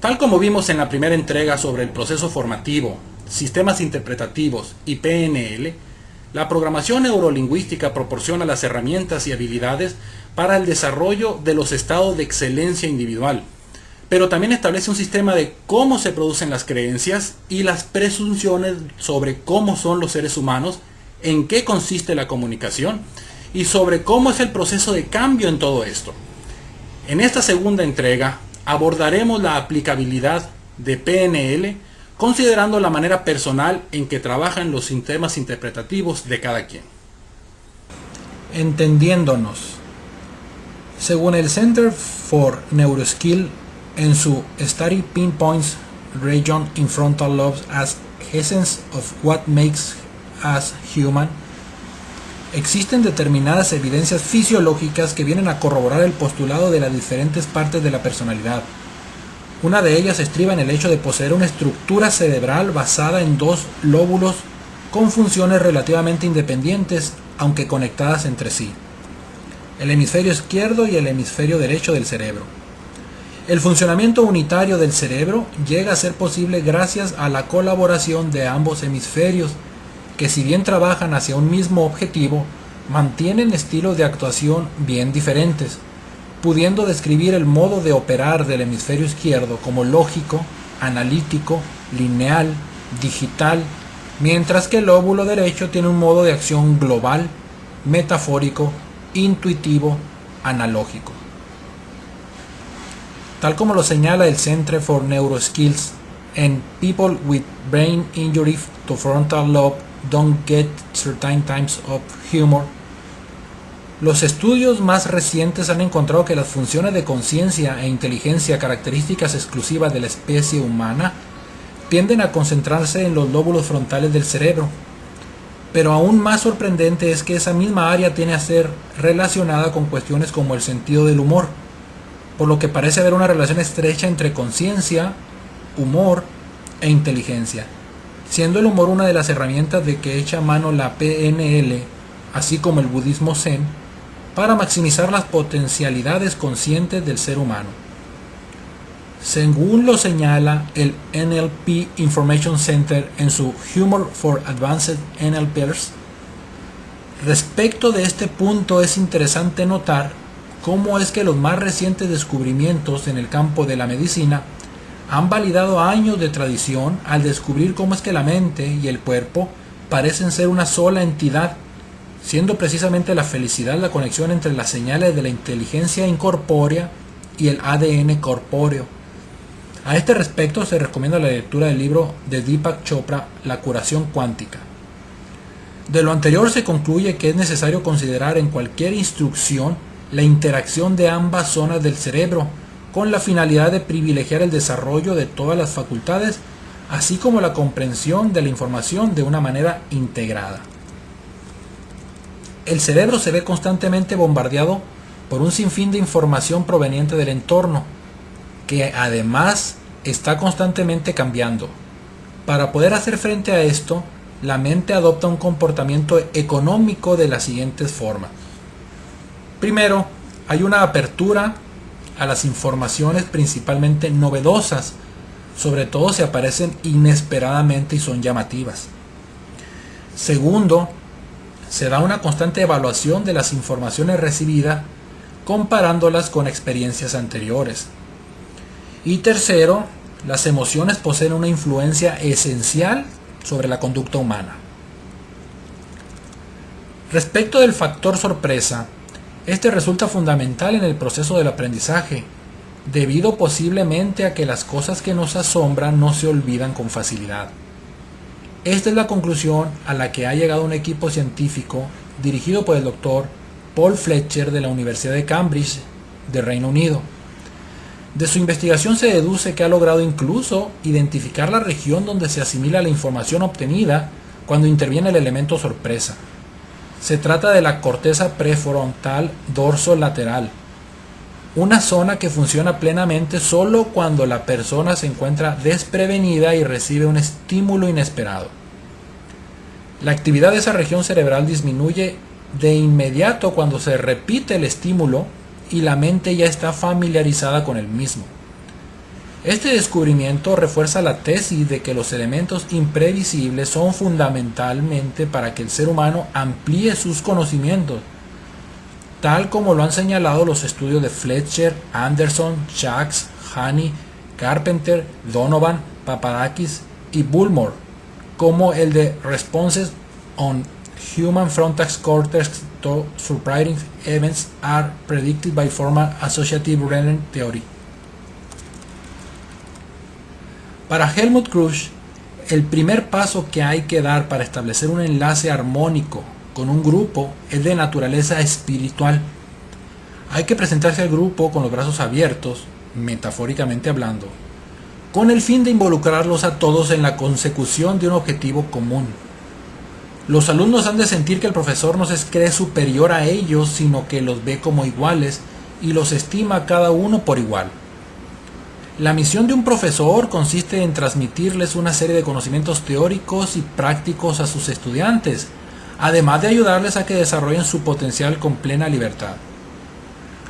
Tal como vimos en la primera entrega sobre el proceso formativo, sistemas interpretativos y PNL, la programación neurolingüística proporciona las herramientas y habilidades para el desarrollo de los estados de excelencia individual, pero también establece un sistema de cómo se producen las creencias y las presunciones sobre cómo son los seres humanos, en qué consiste la comunicación y sobre cómo es el proceso de cambio en todo esto. En esta segunda entrega abordaremos la aplicabilidad de PNL considerando la manera personal en que trabajan los sistemas interpretativos de cada quien. Entendiéndonos. Según el Center for Neuroskill, en su Study Pinpoints Region in Frontal Lobes as Essence of What Makes Us Human, existen determinadas evidencias fisiológicas que vienen a corroborar el postulado de las diferentes partes de la personalidad. Una de ellas estriba en el hecho de poseer una estructura cerebral basada en dos lóbulos con funciones relativamente independientes, aunque conectadas entre sí: el hemisferio izquierdo y el hemisferio derecho del cerebro. El funcionamiento unitario del cerebro llega a ser posible gracias a la colaboración de ambos hemisferios, que si bien trabajan hacia un mismo objetivo, mantienen estilos de actuación bien diferentes, pudiendo describir el modo de operar del hemisferio izquierdo como lógico, analítico, lineal, digital, mientras que el lóbulo derecho tiene un modo de acción global, metafórico, intuitivo, analógico. Tal como lo señala el Center for Neuroskills, en People with Brain Injury to Frontal Lobe Don't Get Certain Types of Humor, los estudios más recientes han encontrado que las funciones de conciencia e inteligencia, características exclusivas de la especie humana, tienden a concentrarse en los lóbulos frontales del cerebro. Pero aún más sorprendente es que esa misma área tiene a ser relacionada con cuestiones como el sentido del humor, por lo que parece haber una relación estrecha entre conciencia, humor e inteligencia, siendo el humor una de las herramientas de que echa mano la PNL, así como el budismo zen, para maximizar las potencialidades conscientes del ser humano. Según lo señala el NLP Information Center en su Humor for Advanced NLPers, respecto de este punto es interesante notar cómo es que los más recientes descubrimientos en el campo de la medicina han validado años de tradición al descubrir cómo es que la mente y el cuerpo parecen ser una sola entidad, siendo precisamente la felicidad la conexión entre las señales de la inteligencia incorpórea y el ADN corpóreo. A este respecto se recomienda la lectura del libro de Deepak Chopra, La curación cuántica. De lo anterior se concluye que es necesario considerar en cualquier instrucción la interacción de ambas zonas del cerebro, con la finalidad de privilegiar el desarrollo de todas las facultades, así como la comprensión de la información de una manera integrada. El cerebro se ve constantemente bombardeado por un sinfín de información proveniente del entorno, que además está constantemente cambiando. Para poder hacer frente a esto, la mente adopta un comportamiento económico de las siguientes formas. Primero, hay una apertura a las informaciones principalmente novedosas, sobre todo si aparecen inesperadamente y son llamativas. Segundo, se da una constante evaluación de las informaciones recibidas comparándolas con experiencias anteriores. Y tercero, las emociones poseen una influencia esencial sobre la conducta humana. Respecto del factor sorpresa, este resulta fundamental en el proceso del aprendizaje, debido posiblemente a que las cosas que nos asombran no se olvidan con facilidad. Esta es la conclusión a la que ha llegado un equipo científico dirigido por el Dr. Paul Fletcher de la Universidad de Cambridge, de Reino Unido. De su investigación se deduce que ha logrado incluso identificar la región donde se asimila la información obtenida cuando interviene el elemento sorpresa. Se trata de la corteza prefrontal dorsolateral, una zona que funciona plenamente solo cuando la persona se encuentra desprevenida y recibe un estímulo inesperado. La actividad de esa región cerebral disminuye de inmediato cuando se repite el estímulo y la mente ya está familiarizada con el mismo. Este descubrimiento refuerza la tesis de que los elementos imprevisibles son fundamentalmente para que el ser humano amplíe sus conocimientos, tal como lo han señalado los estudios de Fletcher, Anderson, Sachs, Haney, Carpenter, Donovan, Papadakis y Bullmore, como el de Responses on Human Frontal Cortex to Surprising Events are Predicted by Formal Associative Random Theory. Para Helmut Kruse, el primer paso que hay que dar para establecer un enlace armónico con un grupo es de naturaleza espiritual. Hay que presentarse al grupo con los brazos abiertos, metafóricamente hablando, con el fin de involucrarlos a todos en la consecución de un objetivo común. Los alumnos han de sentir que el profesor no se cree superior a ellos, sino que los ve como iguales y los estima a cada uno por igual. La misión de un profesor consiste en transmitirles una serie de conocimientos teóricos y prácticos a sus estudiantes, además de ayudarles a que desarrollen su potencial con plena libertad.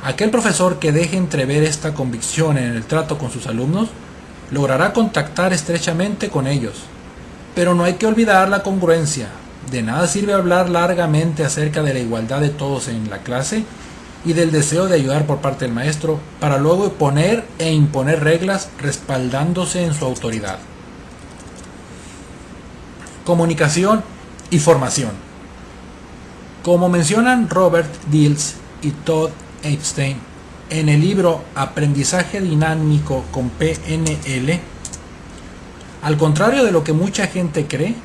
Aquel profesor que deje entrever esta convicción en el trato con sus alumnos logrará contactar estrechamente con ellos. Pero no hay que olvidar la congruencia. De nada sirve hablar largamente acerca de la igualdad de todos en la clase y del deseo de ayudar por parte del maestro para luego poner e imponer reglas respaldándose en su autoridad. Comunicación y formación. Como mencionan Robert Dills y Todd Epstein en el libro Aprendizaje Dinámico con PNL, al contrario de lo que mucha gente cree,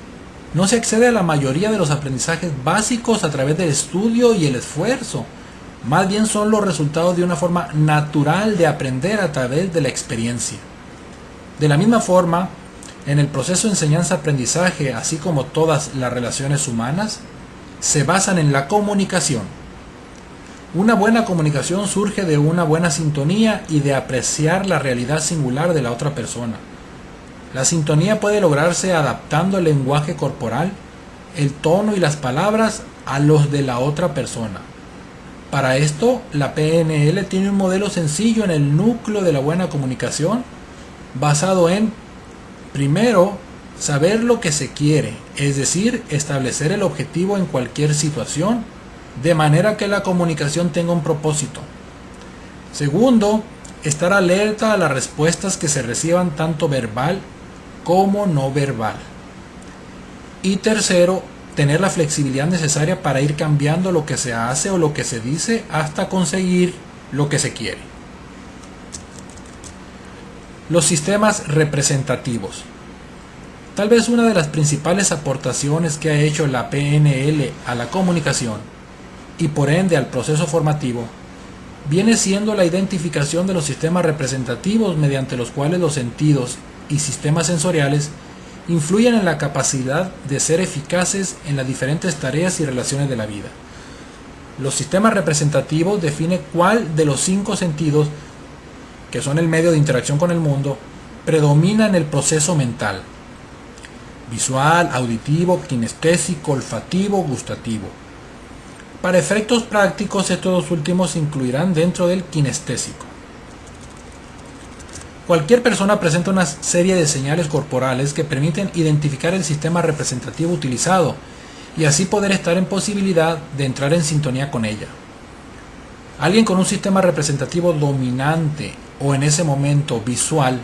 no se accede a la mayoría de los aprendizajes básicos a través del estudio y el esfuerzo. Más bien son los resultados de una forma natural de aprender a través de la experiencia. De la misma forma, en el proceso de enseñanza-aprendizaje, así como todas las relaciones humanas, se basan en la comunicación. Una buena comunicación surge de una buena sintonía y de apreciar la realidad singular de la otra persona. La sintonía puede lograrse adaptando el lenguaje corporal, el tono y las palabras a los de la otra persona. Para esto, la PNL tiene un modelo sencillo en el núcleo de la buena comunicación, basado en, primero, saber lo que se quiere, es decir, establecer el objetivo en cualquier situación, de manera que la comunicación tenga un propósito. Segundo, estar alerta a las respuestas que se reciban tanto verbal como no verbal. Y tercero, tener la flexibilidad necesaria para ir cambiando lo que se hace o lo que se dice hasta conseguir lo que se quiere. Los sistemas representativos. Tal vez una de las principales aportaciones que ha hecho la PNL a la comunicación y por ende al proceso formativo viene siendo la identificación de los sistemas representativos mediante los cuales los sentidos y sistemas sensoriales influyen en la capacidad de ser eficaces en las diferentes tareas y relaciones de la vida. Los sistemas representativos definen cuál de los 5 sentidos, que son el medio de interacción con el mundo, predomina en el proceso mental: visual, auditivo, kinestésico, olfativo, gustativo. Para efectos prácticos, estos dos últimos se incluirán dentro del kinestésico. Cualquier persona presenta una serie de señales corporales que permiten identificar el sistema representativo utilizado y así poder estar en posibilidad de entrar en sintonía con ella. Alguien con un sistema representativo dominante o en ese momento visual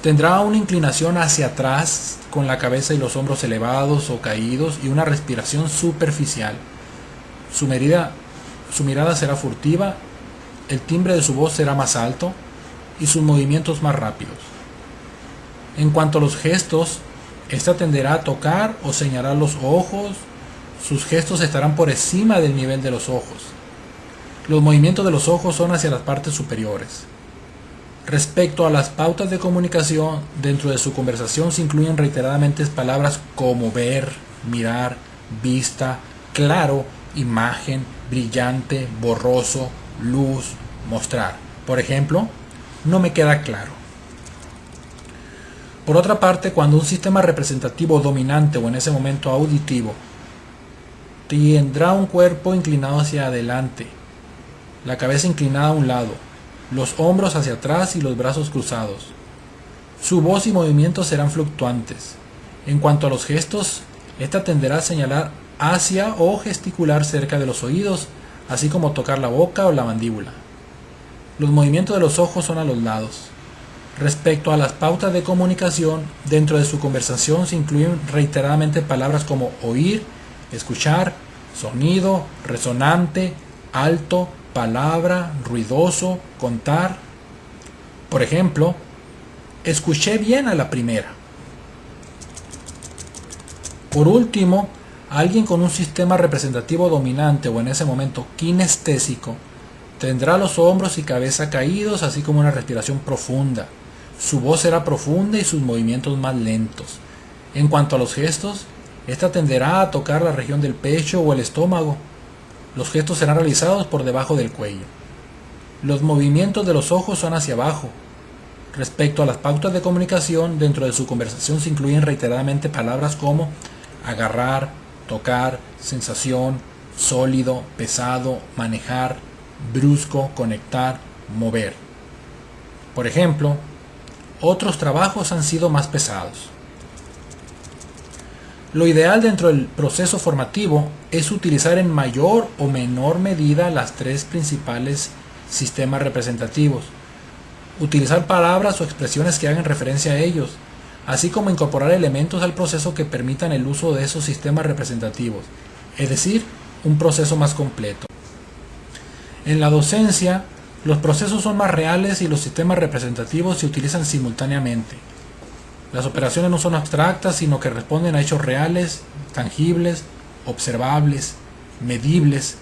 tendrá una inclinación hacia atrás con la cabeza y los hombros elevados o caídos y una respiración superficial. Su mirada será furtiva, el timbre de su voz será más alto y sus movimientos más rápidos. En cuanto a los gestos, ésta tenderá a tocar o señalar los ojos. Sus gestos estarán por encima del nivel de los ojos. Los movimientos de los ojos son hacia las partes superiores. Respecto a las pautas de comunicación, dentro de su conversación se incluyen reiteradamente palabras como ver, mirar, vista, claro, imagen, brillante, borroso, luz, mostrar. Por ejemplo, no me queda claro. Por otra parte, cuando un sistema representativo dominante o en ese momento auditivo tendrá un cuerpo inclinado hacia adelante, la cabeza inclinada a un lado, los hombros hacia atrás y los brazos cruzados. Su voz y movimientos serán fluctuantes. En cuanto a los gestos, esta tenderá a señalar hacia o gesticular cerca de los oídos, así como tocar la boca o la mandíbula. Los movimientos de los ojos son a los lados. Respecto a las pautas de comunicación, dentro de su conversación se incluyen reiteradamente palabras como oír, escuchar, sonido, resonante, alto, palabra, ruidoso, contar. Por ejemplo, escuché bien a la primera. Por último, alguien con un sistema representativo dominante o en ese momento kinestésico tendrá los hombros y cabeza caídos, así como una respiración profunda. Su voz será profunda y sus movimientos más lentos. En cuanto a los gestos, esta tenderá a tocar la región del pecho o el estómago. Los gestos serán realizados por debajo del cuello. Los movimientos de los ojos son hacia abajo. Respecto a las pautas de comunicación, dentro de su conversación se incluyen reiteradamente palabras como agarrar, tocar, sensación, sólido, pesado, manejar, brusco, conectar, mover. Por ejemplo, otros trabajos han sido más pesados. Lo ideal dentro del proceso formativo es utilizar en mayor o menor medida las tres principales sistemas representativos. Utilizar palabras o expresiones que hagan referencia a ellos, así como incorporar elementos al proceso que permitan el uso de esos sistemas representativos, es decir, un proceso más completo. En la docencia, los procesos son más reales y los sistemas representativos se utilizan simultáneamente. Las operaciones no son abstractas, sino que responden a hechos reales, tangibles, observables, medibles,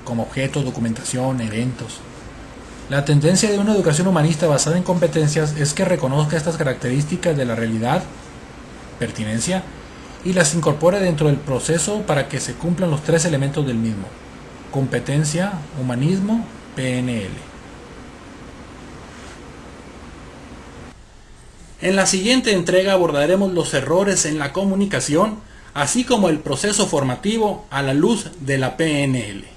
como objetos, documentación, eventos. La tendencia de una educación humanista basada en competencias es que reconozca estas características de la realidad, pertinencia, y las incorpore dentro del proceso para que se cumplan los tres elementos del mismo: competencia, humanismo, PNL. En la siguiente entrega abordaremos los errores en la comunicación, así como el proceso formativo a la luz de la PNL.